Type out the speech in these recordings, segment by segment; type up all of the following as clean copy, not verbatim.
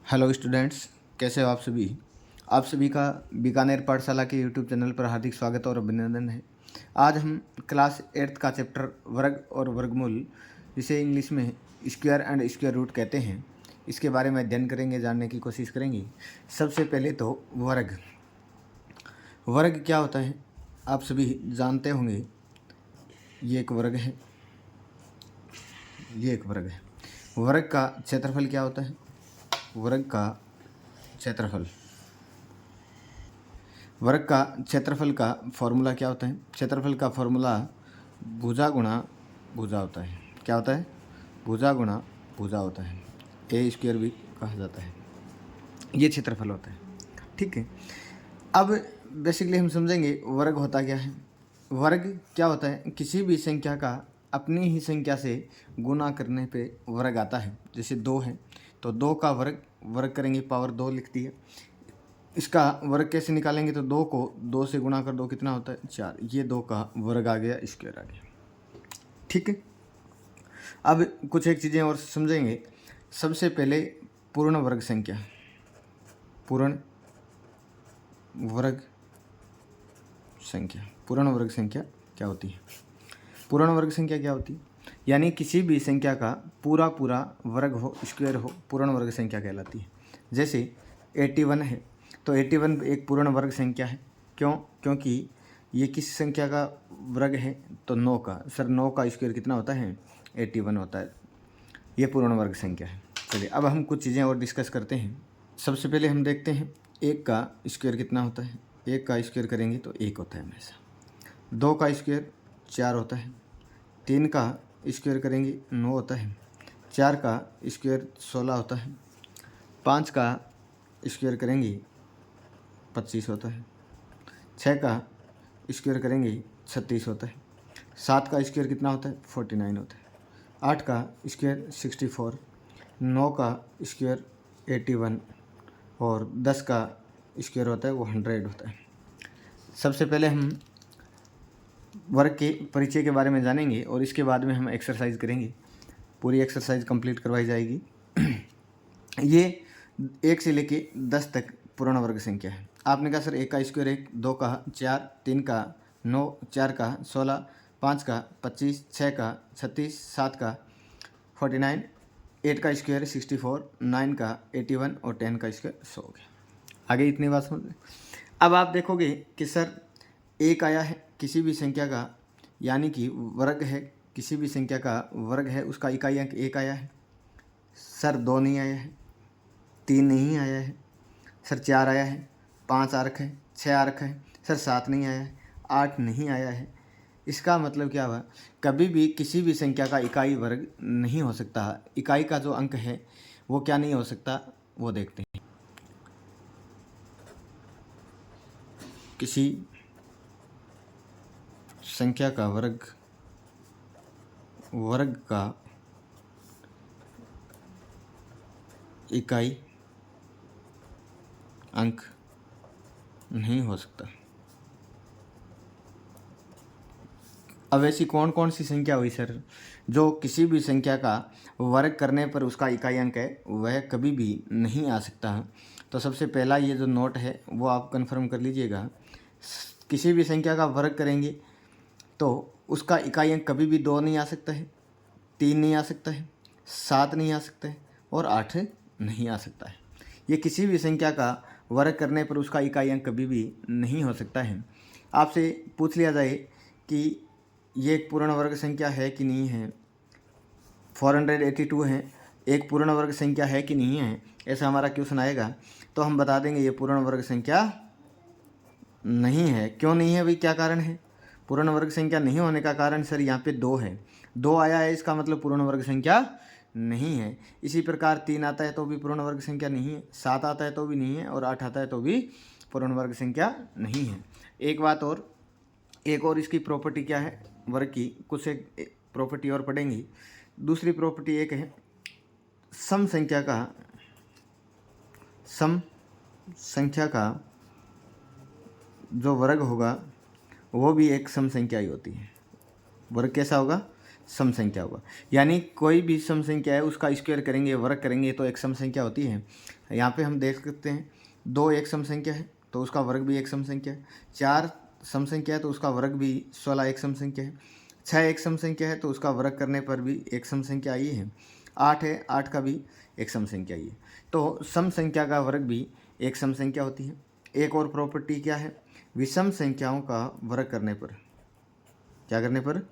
Hello students, कैसे हो आप सभी। आप सभी का बीकानेर पाठशाला के यूट्यूब चैनल पर हार्दिक स्वागत और अभिनंदन है। आज हम क्लास 8th का चैप्टर वर्ग और वर्गमूल, जिसे इंग्लिश में स्क्वायर एंड स्क्वायर रूट कहते हैं, इसके बारे में अध्ययन करेंगे, जानने की कोशिश करेंगे। सबसे पहले तो वर्ग क्या होता है आप सभी जानते होंगे। ये एक वर्ग है, ये एक वर्ग है। वर्ग का क्षेत्रफल क्या होता है? वर्ग का क्षेत्रफल वर्ग का क्षेत्रफल का फॉर्मूला क्या होता है? क्षेत्रफल का फॉर्मूला भुजा गुणा भुजा होता है। क्या होता है? भुजा गुणा भुजा होता है। ए स्क्वायर भी कहा जाता है। ये क्षेत्रफल होता है, ठीक है। अब बेसिकली हम समझेंगे वर्ग होता क्या है। वर्ग क्या होता है? किसी भी संख्या का अपनी ही संख्या से गुना करने पे वर्ग आता है। जैसे 2 है तो 2 का वर्ग करेंगे, पावर 2 लिख दिया। इसका वर्ग कैसे निकालेंगे? तो 2 को 2 से गुणा कर दो, कितना होता है? 4। ये 2 का वर्ग आ गया, स्क्वायर आ गया, ठीक है। अब कुछ एक चीज़ें और समझेंगे। सबसे पहले पूर्ण वर्ग संख्या। पूर्ण वर्ग संख्या क्या होती है? पूर्ण वर्ग संख्या क्या होती है? यानी किसी भी संख्या का पूरा वर्ग हो, स्क्वायर हो, पूर्ण वर्ग संख्या कहलाती है। जैसे 81 है तो 81 एक पूर्ण वर्ग संख्या है। क्यों? क्योंकि ये किस संख्या का वर्ग है? तो 9 का। सर 9 का स्क्वायर कितना होता है? 81 होता है। ये पूर्ण वर्ग संख्या है। चलिए अब हम कुछ चीज़ें और डिस्कस करते हैं। सबसे पहले हम देखते हैं 1 का स्क्वायर कितना होता है। 1 का स्क्वायर करेंगे तो 1 होता है हमेशा। 2 का स्क्वायर 4 होता है। 3 का स्क्वायर करेंगे 9 होता है। 4 का स्क्वायर 16 होता है। 5 का स्क्वायर करेंगे 25 होता है। 6 का स्क्वायर करेंगे 36 होता है। 7 का स्क्वायर कितना होता है? 49 होता है। 8 का स्क्वायर 64। 9 का स्क्वायर 81 और 10 का स्क्वायर होता है वो 100 होता है। सबसे पहले हम वर्ग के परिचय के बारे में जानेंगे और इसके बाद में हम एक्सरसाइज करेंगे। पूरी एक्सरसाइज कंप्लीट करवाई जाएगी। ये 1 से लेके 10 तक पूर्ण वर्ग संख्या है। आपने कहा सर 1 का स्क्वायर 1, 2 का 4, 3 का 9, 4 का 16, 5 का 25, 6 का 36, 7 का 49, 8 का स्क्वायर 64, 9 का 81 और 10 का स्क्वायर 100 हो गया। आगे इतनी बात समझ। अब आप देखोगे कि सर 1 आया है किसी भी संख्या का, यानी कि वर्ग है, किसी भी संख्या का वर्ग है, उसका इकाई अंक 1 आया है। सर 2 नहीं आया है, 3 नहीं आया है, सर 4 आया है, 5 आ रखा है, 6 आ रखा है, सर 7 नहीं आया है, 8 नहीं आया है। इसका मतलब क्या हुआ? कभी भी किसी भी संख्या का इकाई वर्ग नहीं हो सकता। इकाई का जो अंक है वो क्या नहीं हो सकता, वो देखते हैं। किसी संख्या का वर्ग का इकाई अंक नहीं हो सकता। अब ऐसी कौन कौन सी संख्या हुई सर जो किसी भी संख्या का वर्ग करने पर उसका इकाई अंक है वह कभी भी नहीं आ सकता? तो सबसे पहला ये जो नोट है वो आप कंफर्म कर लीजिएगा। किसी भी संख्या का वर्ग करेंगे तो उसका इकाई अंक कभी भी 2 नहीं आ सकता है, 3 नहीं आ सकता है, 7 नहीं आ सकता है और 8 नहीं आ सकता है। ये किसी भी संख्या का वर्ग करने पर उसका इकाई अंक कभी भी नहीं हो सकता है। आपसे पूछ लिया जाए कि ये एक पूर्ण वर्ग संख्या है कि नहीं है, 482 है, एक पूर्ण वर्ग संख्या है कि नहीं है, ऐसा हमारा क्वेश्चन आएगा तो हम बता देंगे ये पूर्ण वर्ग संख्या नहीं है। क्यों नहीं है भाई, क्या कारण है? पूर्ण वर्ग संख्या नहीं होने का कारण सर यहाँ पे 2 है। 2 आया है, इसका मतलब पूर्ण वर्ग संख्या नहीं है। इसी प्रकार 3 आता है तो भी पूर्ण वर्ग संख्या नहीं है, 7 आता है तो भी नहीं है और 8 आता है तो भी पूर्ण वर्ग संख्या नहीं है। एक बात और, एक और इसकी प्रॉपर्टी क्या है वर्ग की, कुछ एक प्रॉपर्टी और पढ़ेंगी। दूसरी प्रॉपर्टी एक है सम संख्या का जो वर्ग होगा वो भी एक सम संख्या ही होती है। वर्ग कैसा होगा? सम संख्या होगा। यानी कोई भी सम संख्या है उसका स्क्वायर करेंगे, वर्ग करेंगे तो एक सम संख्या होती है। यहाँ पे हम देख सकते हैं 2 एक सम संख्या है तो उसका वर्ग भी एक सम संख्या है, 4 सम संख्या है तो उसका वर्ग भी 16 एक सम संख्या है, 6 एक सम संख्या है तो उसका वर्ग करने पर भी एक सम संख्या आई है, 8 है 8 का भी एक सम संख्या आई है। तो सम संख्या का वर्ग भी एक सम संख्या होती है। एक और प्रॉपर्टी क्या है, विषम संख्याओं का वर्ग करने पर, क्या करने पर,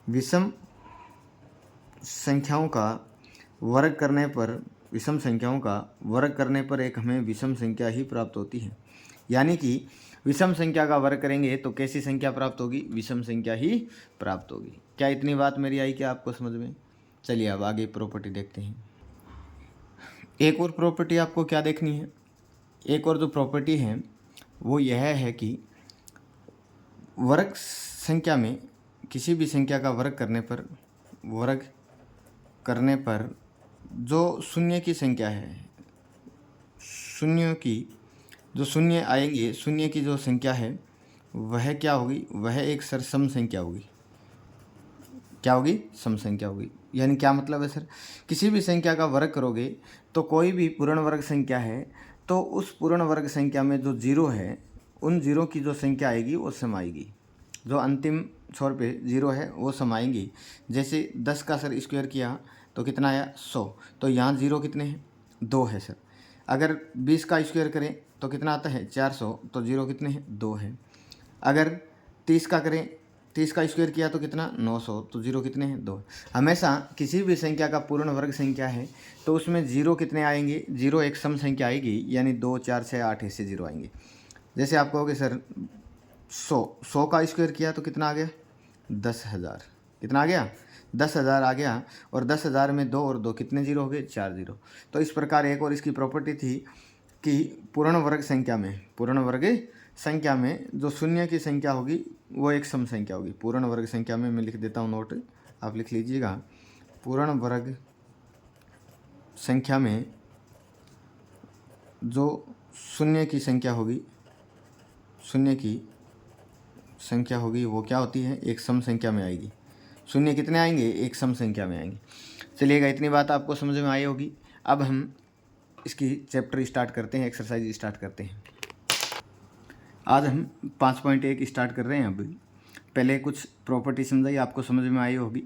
विषम संख्याओं का वर्ग करने पर, विषम संख्याओं का वर्ग करने पर एक हमें विषम संख्या ही प्राप्त होती है। यानी कि विषम संख्या का वर्ग करेंगे तो कैसी संख्या प्राप्त होगी, विषम संख्या ही प्राप्त होगी। क्या इतनी बात मेरी आई क्या आपको समझ में? चलिए अब आगे प्रॉपर्टी देखते हैं। एक और प्रॉपर्टी आपको क्या देखनी है, एक और जो प्रॉपर्टी है वो यह है कि वर्ग संख्या में किसी भी संख्या का वर्ग करने पर जो शून्य की संख्या है, शून्य की जो शून्य आएंगे, शून्य की जो संख्या है वह क्या होगी, वह एक सम संख्या होगी। क्या होगी, सम संख्या होगी। यानी क्या मतलब है सर, किसी भी संख्या का वर्ग करोगे तो कोई भी पूर्ण वर्ग संख्या है तो उस पूर्ण वर्ग संख्या में जो जीरो है उन जीरो की जो संख्या आएगी वो सम आएगी, जो अंतिम छोर पे जीरो है वो सम आएंगी। जैसे 10 का सर स्क्वायर किया तो कितना आया 100, तो यहाँ जीरो कितने हैं, 2 है सर। अगर 20 का स्क्वायर करें तो कितना आता है 400, तो जीरो कितने हैं, 2 है। अगर 30 का करें, 30 का स्क्वायर किया तो कितना 900, तो जीरो कितने हैं, 2। हमेशा किसी भी संख्या का पूर्ण वर्ग संख्या है तो उसमें जीरो कितने आएंगे, जीरो एक सम संख्या आएगी, यानी 2 4 6 8 ऐसे जीरो आएंगे। जैसे आप कहोगे सर 100 का स्क्वायर किया तो कितना आ गया 10,000, कितना आ गया 10,000 आ गया, और 10,000 में 2 और 2 कितने जीरो हो गए, 4 जीरो। तो इस प्रकार एक और इसकी प्रॉपर्टी थी कि पूर्ण वर्ग संख्या में जो शून्य की संख्या होगी वो एक सम संख्या होगी। पूर्ण वर्ग संख्या में मैं लिख देता हूँ नोट, आप लिख लीजिएगा। पूर्ण वर्ग संख्या में जो शून्य की संख्या होगी वो क्या होती है, एक सम संख्या में आएगी। शून्य कितने आएंगे, एक सम संख्या में आएंगे। चलिएगा, इतनी बात आपको समझ में आई होगी। अब हम इसकी चैप्टर स्टार्ट करते हैं, एक्सरसाइज स्टार्ट करते हैं। आज हम 5.1 स्टार्ट कर रहे हैं। अब पहले कुछ प्रॉपर्टी समझाई, आपको समझ में आई होगी।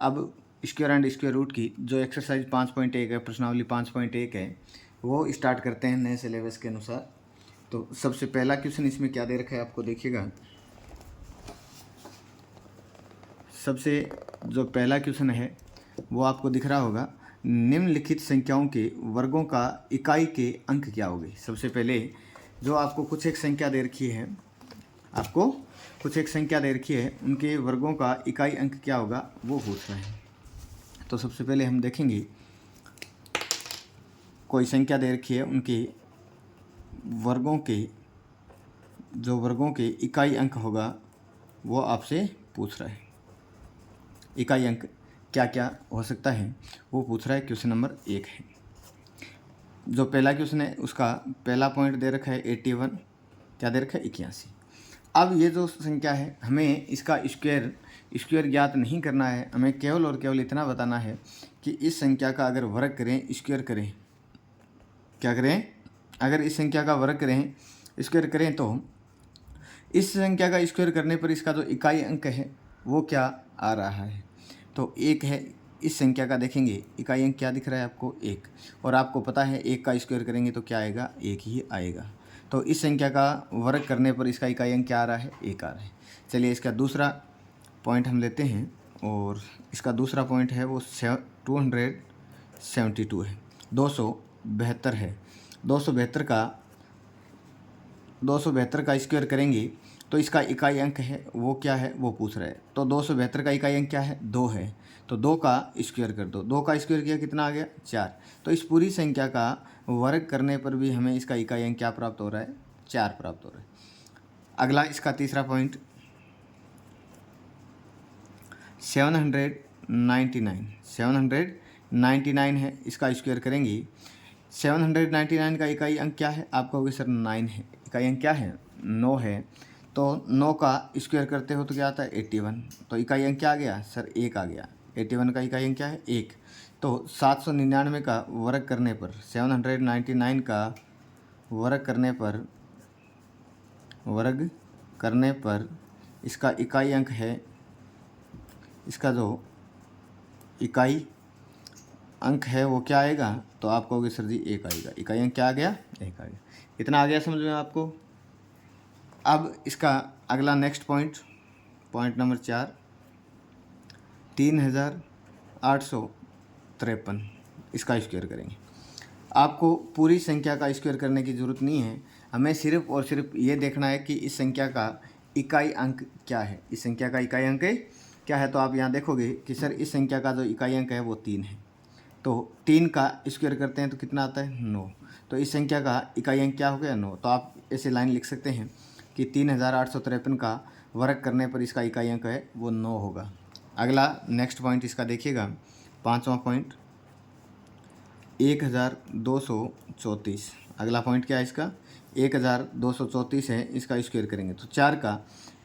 अब स्क्वायर एंड स्क्वायर रूट की जो एक्सरसाइज 5.1 है, प्रश्नावली 5.1 है, वो स्टार्ट करते हैं नए सिलेबस के अनुसार। तो सबसे पहला क्वेश्चन इसमें क्या दे रखा है आपको देखिएगा। सबसे जो पहला क्वेश्चन है वो आपको दिख रहा होगा, निम्नलिखित संख्याओं के वर्गों का इकाई के अंक क्या होंगे। सबसे पहले जो आपको कुछ एक संख्या दे रखी है, उनके वर्गों का इकाई अंक क्या होगा वो पूछ रहे हैं। तो सबसे पहले हम देखेंगे, कोई संख्या दे रखी है, उनके वर्गों के इकाई अंक होगा वो आपसे पूछ रहा है। इकाई अंक क्या क्या हो सकता है वो पूछ रहा है। क्वेश्चन नंबर 1 है। जो पहला क्वेश्चन है उसका पहला पॉइंट दे रखा है 81, क्या दे रखा है 81। अब ये जो संख्या है हमें इसका स्क्वायर ज्ञात नहीं करना है, हमें केवल और केवल इतना बताना है कि इस संख्या का अगर वर्ग करें, स्क्वायर करें, क्या करें, अगर इस संख्या का वर्ग करें, स्क्वायर करें तो इस संख्या का स्क्वायर करने पर इसका जो इकाई अंक है वो क्या आ रहा है। तो 1 है, इस संख्या का देखेंगे इकाई अंक क्या दिख रहा है आपको 1, और आपको पता है 1 का स्क्वायर करेंगे तो क्या आएगा, 1 ही आएगा। तो इस संख्या का वर्ग करने पर इसका इकाई अंक क्या आ रहा है, 1 आ रहा है। चलिए इसका दूसरा पॉइंट हम लेते हैं, और इसका दूसरा पॉइंट है वो 272 है, 272 है। 272 का स्क्वायर करेंगे तो इसका इकाई अंक है वो क्या है वो पूछ रहा है। तो 272 का इकाई अंक क्या है, 2 है, तो 2 का स्क्वायर कर दो। 2 का स्क्वायर किया कितना आ गया, 4। तो इस पूरी संख्या का वर्ग करने पर भी हमें इसका इकाई अंक क्या प्राप्त हो रहा है, 4 प्राप्त हो रहा है। अगला इसका तीसरा पॉइंट 799 है, इसका स्क्वायर करेंगे। 799 का इकाई अंक क्या है, आप कहोगे सर 9 है, इकाई अंक क्या है 9 है। तो 9 का स्क्वायर करते हो तो क्या आता है 81। तो इकाई अंक क्या आ गया सर 1 आ गया। 81 का इकाई अंक क्या है 1। तो 799 का वर्ग करने पर 799 का वर्ग करने पर इसका इकाई अंक है, इसका जो इकाई अंक है वो क्या आएगा, तो आप कहोगे सर जी 1 आएगा। इकाई अंक क्या आ गया 1 आ गया। इतना आ गया समझ में आपको। अब इसका अगला नेक्स्ट पॉइंट नंबर 4, 3853 इसका स्क्वायर करेंगे। आपको पूरी संख्या का स्क्वायर करने की ज़रूरत नहीं है, हमें सिर्फ और सिर्फ ये देखना है कि इस संख्या का इकाई अंक क्या है। इस संख्या का इकाई अंक क्या है, तो आप यहाँ देखोगे कि सर इस संख्या का जो इकाई अंक है वो 3 है। तो 3 का स्क्वायर करते हैं तो कितना आता है 9। तो इस संख्या का इकाई अंक क्या हो गया 9। तो आप ऐसे लाइन लिख सकते हैं कि 3853 का वर्ग करने पर इसका इकाई अंक है वो 9 होगा। अगला नेक्स्ट पॉइंट इसका देखिएगा, 5वां पॉइंट 1234। अगला पॉइंट क्या है इसका 1234 है, इसका स्क्वायर करेंगे तो 4 का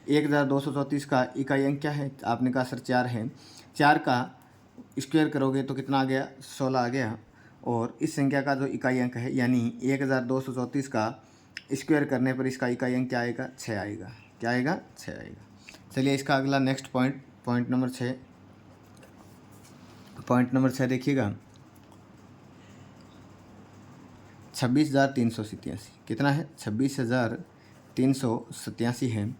1234 का इकाई अंक क्या है, आपने कहा सर 4 है। 4 का स्क्वायर करोगे तो कितना आ गया 16 आ गया। और इस संख्या का जो इकाई अंक है यानी 1234 का स्क्वायर करने पर इसका इकाई अंक क्या आएगा 6 आएगा। क्या आएगा 6 आएगा। चलिए इसका अगला नेक्स्ट पॉइंट नंबर 6 देखिएगा, 26,387 कितना है 26,387 है।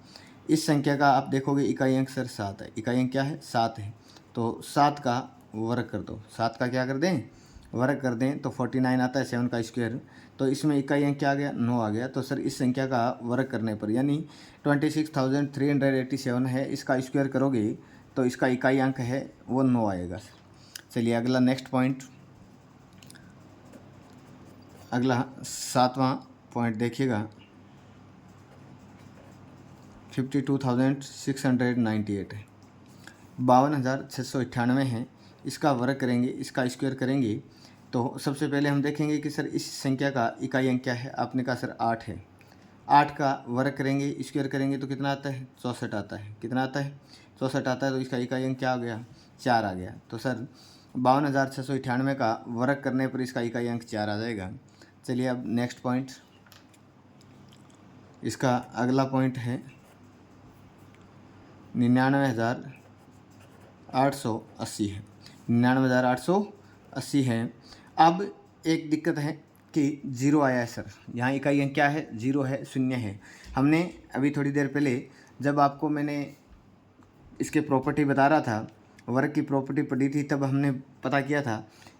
इस संख्या का आप देखोगे इकाई अंक सर 7 है। इकाई अंक क्या है 7 है। तो 7 का वर्ग कर दो, 7 का क्या कर दें वर्ग कर दें तो 49 आता है 7 का स्क्वायर। तो इसमें इकाई अंक क्या आ गया 9 आ गया। तो सर इस संख्या का वर्ग करने पर यानी 26,387 है, इसका स्क्वायर करोगे तो इसका इकाई अंक है वो 9 आएगा। चलिए अगला नेक्स्ट पॉइंट, अगला 7वां पॉइंट देखिएगा, 52,698 है, 52,698 है। इसका वर्ग करेंगे, इसका स्क्वायर करेंगे तो सबसे पहले हम देखेंगे कि सर इस संख्या का इकाई अंक क्या है। आपने कहा सर 8 है। 8 का वर्ग करेंगे स्क्वायर करेंगे तो कितना आता है 64 आता है। कितना आता है 64 आता है। तो इसका इकाई अंक क्या आ गया 4 आ गया। तो सर 52,698 का वर्ग करने पर इसका इकाई अंक 4 आ जाएगा। चलिए अब नेक्स्ट पॉइंट, इसका अगला पॉइंट है 99,880 है। 99,880 है। अब एक दिक्कत है कि 0 आया है सर, यहाँ इकाई अंक क्या है 0 है, 0 है। हमने अभी थोड़ी देर पहले जब आपको मैंने इसके प्रॉपर्टी बता रहा था, वर्ग की प्रॉपर्टी पढ़ी थी, तब हमने पता किया था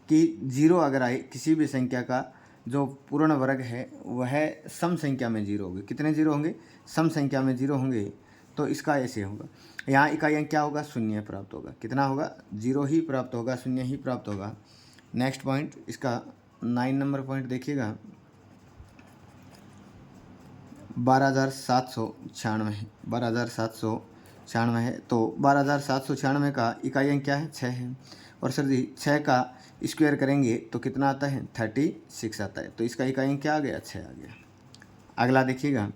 कि 0 अगर आए किसी भी संख्या का जो पूर्ण वर्ग है वह सम संख्या में 0 होंगे। कितने 0 होंगे सम संख्या में 0 होंगे। तो इसका ऐसे होगा, यहाँ इकाई अंक क्या होगा 0 प्राप्त होगा। कितना होगा 0 ही प्राप्त होगा, 0 ही प्राप्त होगा। नेक्स्ट पॉइंट इसका 9 नंबर पॉइंट देखिएगा, 12,796 है। 12,796 है। तो 12,796 का इकाई अंक क्या है 6 है। और सर जी 6 का स्क्वायर करेंगे तो कितना आता है 36 आता है। तो इसका इकाई अंक क्या आ गया 6 आ गया। अगला देखिएगा,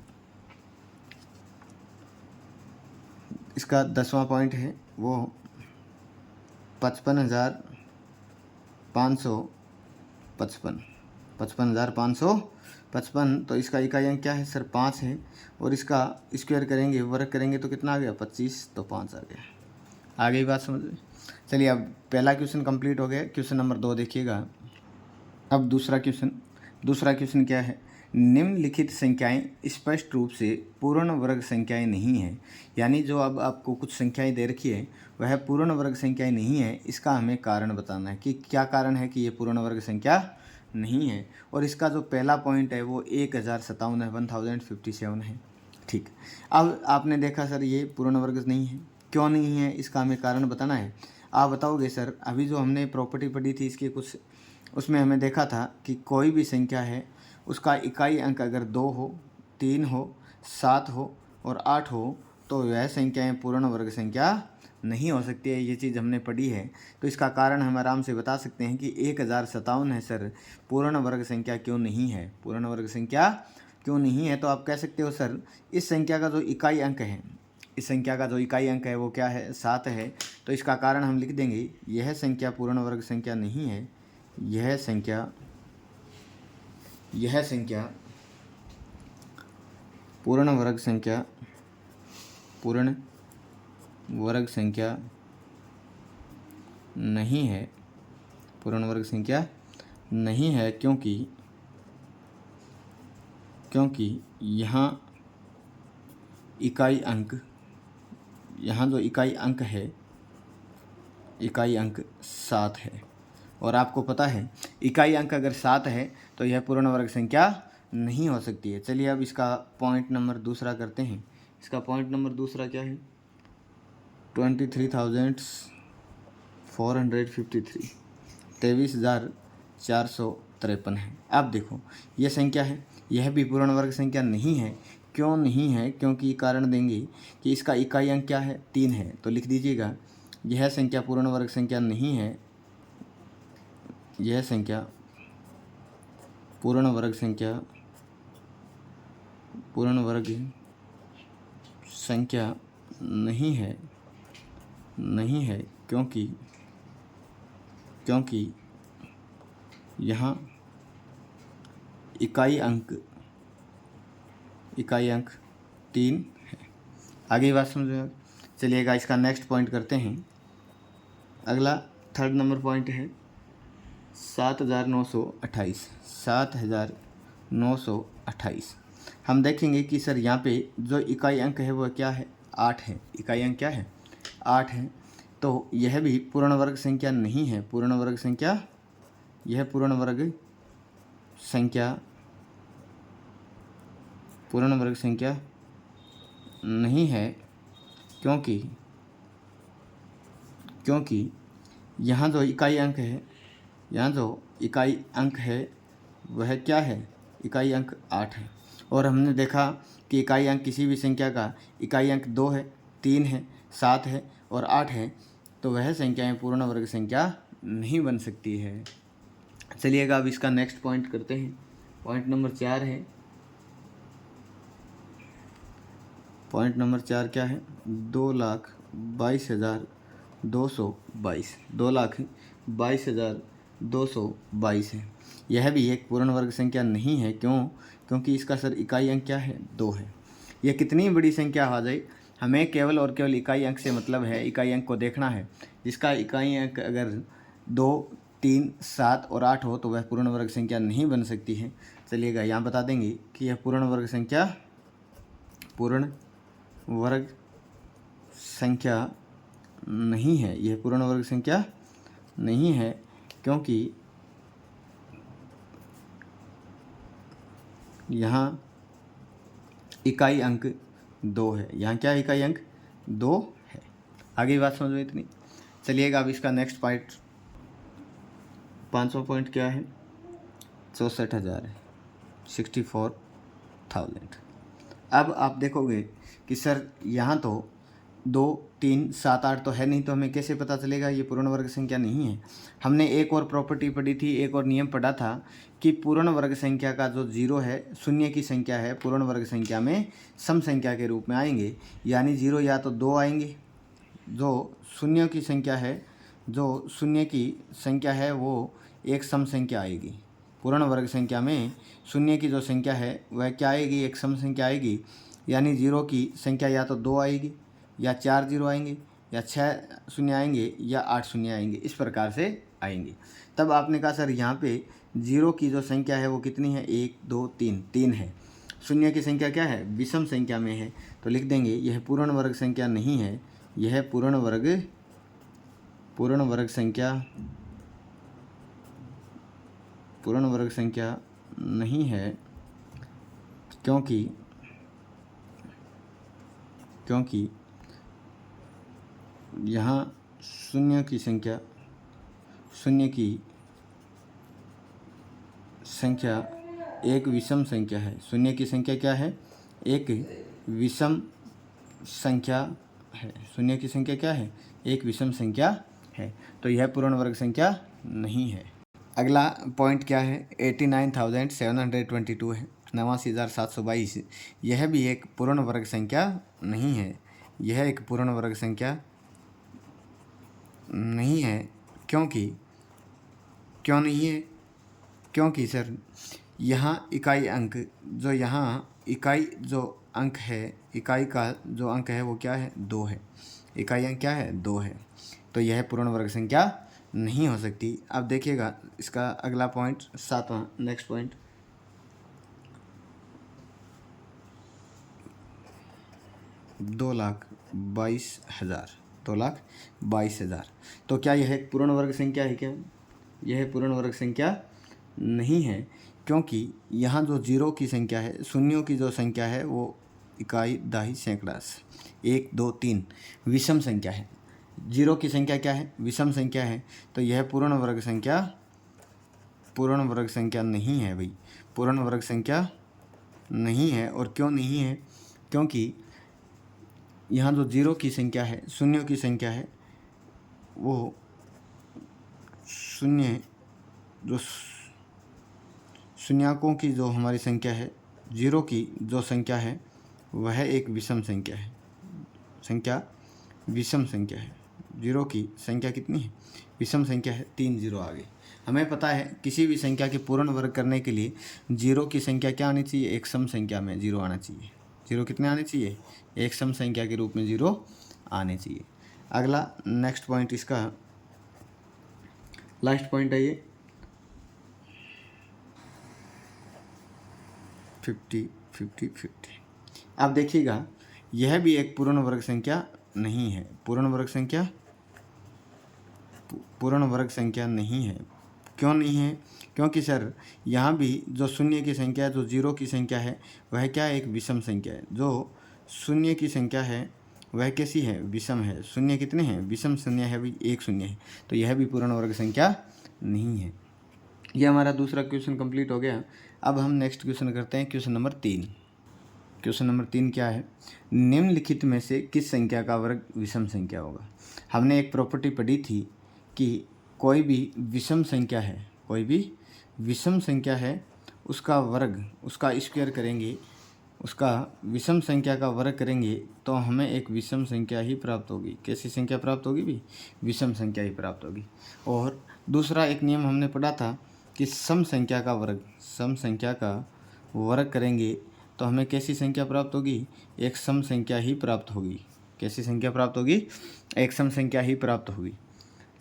इसका 10वां पॉइंट है वो 55,555 55,555। तो इसका इकाई अंक क्या है सर 5 है। और इसका स्क्वायर करेंगे वर्ग करेंगे तो कितना आ गया 25। तो 5 आ गया। आ गई बात समझ में। चलिए अब पहला क्वेश्चन कंप्लीट हो गया। क्वेश्चन नंबर 2 देखिएगा। अब दूसरा क्वेश्चन क्या है, निम्नलिखित संख्याएं स्पष्ट रूप से पूर्ण वर्ग संख्याएं नहीं हैं। यानी जो अब आपको कुछ संख्याएं दे रखी है वह पूर्ण वर्ग संख्याएं नहीं है। इसका हमें कारण बताना है कि क्या कारण है कि ये पूर्ण वर्ग संख्या नहीं है। और इसका जो पहला पॉइंट है वो 1057 है, 1057 है। ठीक, अब आपने देखा सर ये पूर्ण वर्ग नहीं है, क्यों नहीं है इसका हमें कारण बताना है। आप बताओगे सर अभी जो हमने प्रॉपर्टी पढ़ी थी इसके कुछ, उसमें हमें देखा था कि कोई भी संख्या है उसका इकाई अंक अगर 2 हो, 3 हो, 7 हो और 8 हो तो वह संख्याएं पूर्ण वर्ग संख्या नहीं हो सकती है। ये चीज़ हमने पढ़ी है। तो इसका कारण हम आराम से बता सकते हैं कि 1057 है सर, पूर्ण वर्ग संख्या क्यों नहीं है, पूर्ण वर्ग संख्या क्यों नहीं है, तो आप कह सकते हो सर इस संख्या का जो इकाई अंक है, इस संख्या का जो इकाई अंक है वो क्या है, 7 है। तो इसका कारण हम लिख देंगे यह संख्या पूर्ण वर्ग संख्या नहीं है, यह संख्या पूर्ण वर्ग संख्या नहीं है, पूर्ण वर्ग संख्या नहीं है, क्योंकि यहाँ जो इकाई अंक है, इकाई अंक 7 है। और आपको पता है इकाई अंक अगर 7 है तो यह पूर्ण वर्ग संख्या नहीं हो सकती है। चलिए अब इसका पॉइंट नंबर दूसरा करते हैं। इसका पॉइंट नंबर दूसरा क्या है, 23,453, 23,453 है। अब देखो यह संख्या है, यह भी पूर्ण वर्ग संख्या नहीं है। क्यों नहीं है, क्योंकि कारण देंगे कि इसका इकाई अंक क्या है, 3 है। तो लिख दीजिएगा यह संख्या पूर्ण वर्ग संख्या नहीं है, यह संख्या पूर्ण वर्ग संख्या नहीं है, क्योंकि यहाँ इकाई अंक 3 है। आगे बात समझ में। चलिएगा इसका नेक्स्ट पॉइंट करते हैं। अगला थर्ड नंबर पॉइंट है 7,928। हम देखेंगे कि सर यहाँ पे जो इकाई अंक है वह क्या है, 8 है। इकाई अंक क्या है, 8 है। तो यह भी पूर्ण वर्ग संख्या नहीं है, यह पूर्ण वर्ग संख्या नहीं है, क्योंकि यहाँ जो इकाई अंक है वह क्या है, इकाई अंक 8 है। और हमने देखा कि इकाई अंक किसी भी संख्या का इकाई अंक 2 है, 3 है, 7 है और 8 है, तो वह संख्याएं पूर्ण वर्ग संख्या नहीं बन सकती है। चलिएगा अब इसका नेक्स्ट पॉइंट करते हैं। पॉइंट नंबर 4 है। पॉइंट नंबर 4 क्या है, 2,22,222, 2,22,222 है। यह भी एक पूर्ण वर्ग संख्या नहीं है। क्योंकि इसका सर इकाई अंक क्या है, 2 है। यह कितनी बड़ी संख्या आ जाए, हमें केवल और केवल इकाई अंक से मतलब है, इकाई अंक को देखना है। जिसका इकाई अंक अगर 2, 3, 7 और 8 हो तो वह पूर्ण वर्ग संख्या नहीं बन सकती है। चलिएगा यहाँ बता देंगे कि यह पूर्ण वर्ग संख्या नहीं है, यह पूर्ण वर्ग संख्या नहीं है, क्योंकि यहाँ इकाई अंक 2 है। यहाँ क्या इकाई अंक 2 है। आगे बात समझ में इतनी। चलिएगा अब इसका नेक्स्ट पॉइंट 500 पॉइंट क्या है, 64,000 है, 64,000। अब आप देखोगे कि सर यहाँ तो 2, 3, 7, 8 तो है नहीं, तो हमें कैसे पता चलेगा ये पूर्ण वर्ग संख्या नहीं है। हमने एक और प्रॉपर्टी पढ़ी थी, एक और नियम पढ़ा था कि पूर्ण वर्ग संख्या का जो 0 है, शून्य की संख्या है, पूर्ण वर्ग संख्या में सम संख्या के रूप में आएंगे। यानी 0 या तो 2 आएंगे, जो शून्य की संख्या है वो एक सम संख्या आएगी। पूर्ण वर्ग संख्या में शून्य की जो संख्या है वह क्या आएगी, एक सम संख्या आएगी। यानी 0 की संख्या या तो 2 आएगी, या 4 0 आएंगे, या 6 शून्य आएंगे, या 8 शून्य आएंगे, इस प्रकार से आएंगे। तब आपने कहा सर यहाँ पे 0 की जो संख्या है वो कितनी है, 1, 2, 3 है। शून्य की संख्या क्या है, विषम संख्या में है, तो लिख देंगे यह पूर्ण वर्ग संख्या नहीं है, यह पूर्ण वर्ग संख्या नहीं है, क्योंकि यहाँ शून्य की संख्या एक विषम संख्या है। शून्य की संख्या क्या है, एक विषम संख्या है। शून्य की संख्या क्या है, एक विषम संख्या है, तो यह पूर्ण वर्ग संख्या नहीं है। अगला पॉइंट क्या है, 89,722 है। 89,722 यह भी एक पूर्ण वर्ग संख्या नहीं है। यह एक पूर्ण वर्ग संख्या नहीं है। क्यों नहीं है? क्योंकि सर यहाँ इकाई अंक जो अंक है, इकाई का जो अंक है वो क्या है? 2 है। इकाई अंक क्या है? 2 है। तो यह पूर्ण वर्ग संख्या नहीं हो सकती। अब देखिएगा इसका अगला पॉइंट, 7वां नेक्स्ट पॉइंट, 2,22,000। 2,22,000। तो क्या यह एक पूर्ण वर्ग संख्या है क्या? यह पूर्ण वर्ग संख्या नहीं है, क्योंकि यहाँ जो जीरो की संख्या है, शून्यों की जो संख्या है वो इकाई, दहाई, सैकड़ा, 1, 2, 3 विषम संख्या है। जीरो की संख्या क्या है? विषम संख्या है। तो यह पूर्ण वर्ग संख्या नहीं है भाई, पूर्ण वर्ग संख्या नहीं है। और क्यों नहीं है? क्योंकि यहाँ जो जीरो की संख्या है, शून्यों की संख्या है, वो शून्यकों की जो हमारी संख्या है, जीरो की जो संख्या है वह एक विषम संख्या है। विषम संख्या है। जीरो की संख्या कितनी है? विषम संख्या है। 3 जीरो आ गए। हमें पता है किसी भी संख्या के पूर्ण वर्ग करने के लिए जीरो की संख्या क्या आनी चाहिए? एक सम संख्या में जीरो आना चाहिए। जीरो कितने आने चाहिए? एक सम संख्या के रूप में जीरो आने चाहिए। अगला नेक्स्ट पॉइंट, इसका लास्ट पॉइंट है ये 50। अब देखिएगा यह भी एक पूर्ण वर्ग संख्या नहीं है। पूर्ण वर्ग संख्या नहीं है। क्यों नहीं है? क्योंकि सर यहाँ भी जो शून्य की संख्या है, जो जीरो की संख्या है, वह क्या है? एक विषम संख्या है। जो शून्य की संख्या है वह कैसी है? विषम है। शून्य कितने हैं? विषम शून्य है भाई, एक शून्य है। तो यह भी पूर्ण वर्ग संख्या नहीं है। यह हमारा दूसरा क्वेश्चन कंप्लीट हो गया। अब हम नेक्स्ट क्वेश्चन करते हैं, क्वेश्चन नंबर 3। क्वेश्चन नंबर 3 क्या है? निम्नलिखित में से किस संख्या का वर्ग विषम संख्या होगा? हमने एक प्रॉपर्टी पढ़ी थी कि कोई भी विषम संख्या है उसका वर्ग, उसका स्क्वायर करेंगे, उसका विषम संख्या का वर्ग करेंगे तो हमें एक विषम संख्या ही प्राप्त होगी। कैसी संख्या प्राप्त होगी भी? विषम संख्या ही प्राप्त होगी। और दूसरा एक नियम हमने पढ़ा था कि सम संख्या का वर्ग करेंगे तो हमें कैसी संख्या प्राप्त होगी? एक सम संख्या ही प्राप्त होगी। कैसी संख्या प्राप्त होगी? एक सम संख्या ही प्राप्त होगी।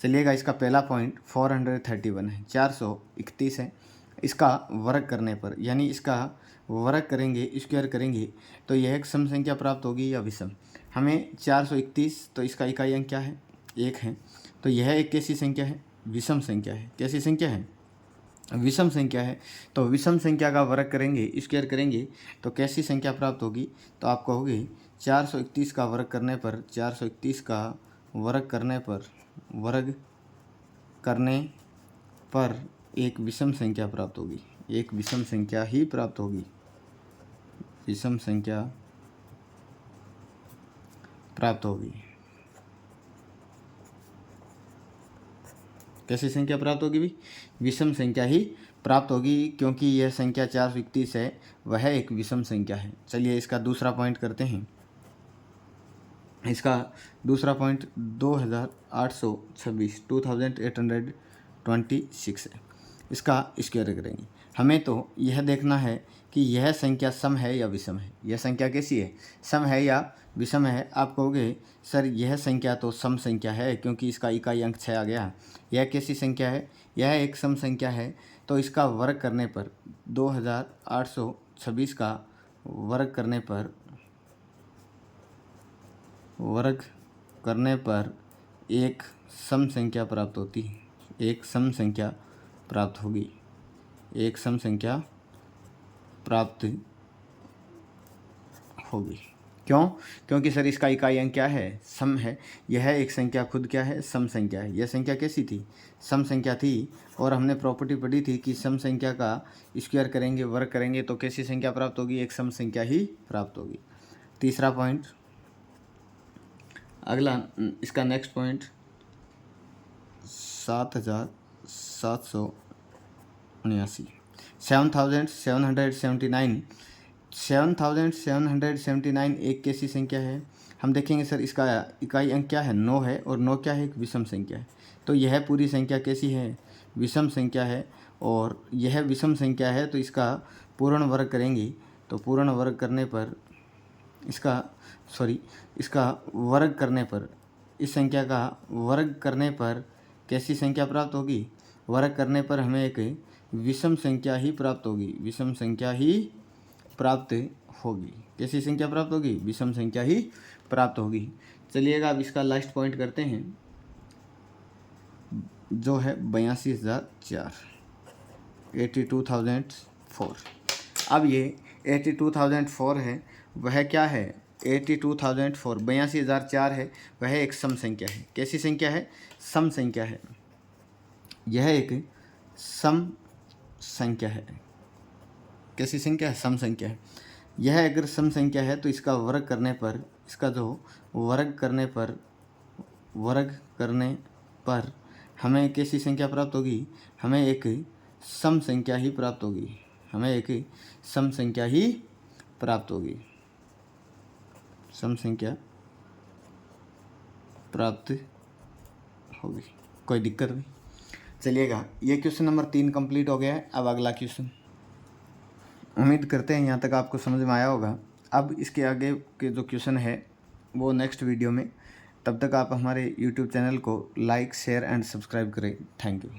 चलिएगा, इसका पहला पॉइंट 431 है, 431 है। इसका वर्ग करने पर, यानी इसका वर्ग करेंगे, स्क्वायर करेंगे तो यह एक सम संख्या प्राप्त होगी या विषम? हमें 431, तो इसका इकाई अंक क्या है? 1 है। तो यह एक कैसी संख्या है? विषम संख्या है। कैसी संख्या है? विषम संख्या है। तो विषम संख्या का वर्ग करेंगे, स्क्वायर करेंगे तो कैसी संख्या प्राप्त होगी? तो आप कहोगे 431 का वर्ग करने पर, 431 का वर्ग करने पर एक विषम संख्या प्राप्त होगी। एक विषम संख्या ही प्राप्त होगी। विषम संख्या प्राप्त होगी। कैसी संख्या प्राप्त होगी भी? विषम संख्या ही प्राप्त होगी, क्योंकि यह संख्या 431 है, वह एक विषम संख्या है। चलिए इसका दूसरा पॉइंट करते हैं। इसका दूसरा पॉइंट 2826 है। इसका स्क्वायर करेंगे। हमें तो यह देखना है कि यह संख्या सम है या विषम है। यह संख्या कैसी है? सम है या विषम है? आप कहोगे सर यह संख्या तो सम संख्या है, क्योंकि इसका इकाई अंक 6 आ गया। यह कैसी संख्या है? यह एक सम संख्या है। तो इसका वर्ग करने पर, 2826 का वर्ग करने पर एक सम संख्या प्राप्त होती है। एक सम संख्या प्राप्त होगी। एक सम संख्या प्राप्त होगी। क्यों? क्योंकि सर इसका इकाई अंक क्या है? सम है। यह एक संख्या खुद क्या है? सम संख्या है। यह संख्या कैसी थी? सम संख्या थी। और हमने प्रॉपर्टी पढ़ी थी कि सम संख्या का स्क्वायर करेंगे, वर्ग करेंगे तो कैसी संख्या प्राप्त होगी? एक सम संख्या ही प्राप्त होगी। तीसरा पॉइंट, अगला इसका नेक्स्ट पॉइंट 7779। 7,779 एक कैसी संख्या है? हम देखेंगे सर इसका इकाई अंक क्या है? 9 है और 9 क्या है? एक विषम संख्या है। तो यह पूरी संख्या कैसी है? विषम संख्या है। और यह विषम संख्या है तो इसका पूर्ण वर्ग करेंगे तो पूर्ण वर्ग करने पर इसका वर्ग करने पर, इस संख्या का वर्ग करने पर कैसी संख्या प्राप्त होगी? वर्ग करने पर हमें एक विषम संख्या ही प्राप्त होगी। विषम संख्या ही प्राप्त होगी। कैसी संख्या प्राप्त होगी? विषम संख्या ही प्राप्त होगी। चलिएगा अब इसका लास्ट पॉइंट करते हैं, जो है 82,004, 82,004। अब ये 82,004 है, वह क्या है? 82,004 82,004 है, वह एक सम संख्या है। कैसी संख्या है? सम संख्या है। यह एक सम संख्या है। कैसी संख्या है? सम संख्या है। यह अगर सम संख्या है तो इसका वर्ग करने पर, इसका जो वर्ग करने पर हमें कैसी संख्या प्राप्त होगी? हमें एक सम संख्या ही प्राप्त होगी। हमें एक सम संख्या ही प्राप्त होगी। सम संख्या प्राप्त होगी। कोई दिक्कत नहीं। चलिएगा ये क्वेश्चन नंबर 3 कंप्लीट हो गया है। अब अगला क्वेश्चन। उम्मीद करते हैं यहाँ तक आपको समझ में आया होगा। अब इसके आगे के जो क्वेश्चन है वो नेक्स्ट वीडियो में। तब तक आप हमारे YouTube चैनल को लाइक, शेयर एंड सब्सक्राइब करें। Thank you.